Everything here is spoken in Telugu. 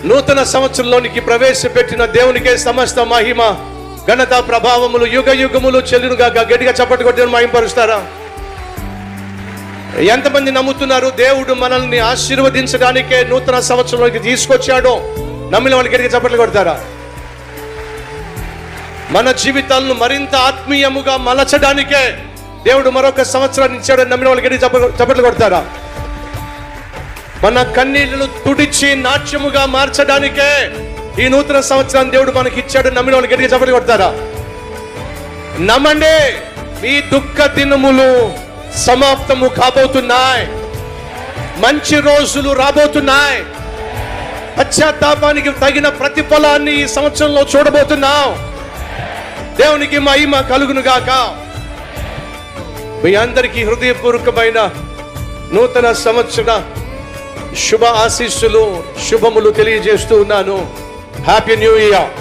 నూతన సంవత్సరంలోనికి ప్రవేశపెట్టిన దేవునికే సమస్త మహిమ ఘనత ప్రభావములు యుగ యుగములు చెల్లునుగా. గట్టిగా చప్పట్లు కొట్టి మహిమపరుస్తారా? ఎంతమంది నమ్ముతున్నారు దేవుడు మనల్ని ఆశీర్వదించడానికే నూతన సంవత్సరంలోకి తీసుకొచ్చాడో? నమ్మిన వాళ్ళకి గట్టిగా చప్పట్లు కొడతారా? మన జీవితాలను మరింత ఆత్మీయముగా మలచడానికే దేవుడు మరొక సంవత్సరాన్ని ఇచ్చాడని నమ్మిన వాళ్ళకి గట్టిగా చప్పట్లు కొడతారా? మన కన్నీళ్లను తుడిచి నాట్యముగా మార్చడానికే ఈ నూతన సంవత్సరాన్ని దేవుడు మనకి ఇచ్చాడు. నమ్మిన వాళ్ళు గట్టిగా చప్పట్లు కొడతారా? నమ్మండి, మీ దుఃఖ దినములు సమాప్తము కాబోతున్నాయి. మంచి రోజులు రాబోతున్నాయి. పశ్చాత్తాపానికి తగిన ప్రతిఫలాన్ని ఈ సంవత్సరంలో చూడబోతున్నాం. దేవునికి మహిమ కలుగును గాక. మీ అందరికీ హృదయపూర్వకమైన నూతన సంవత్సర శుభ ఆశీస్సులు, శుభములు తెలియజేస్తూ ఉన్నాను. Happy new year.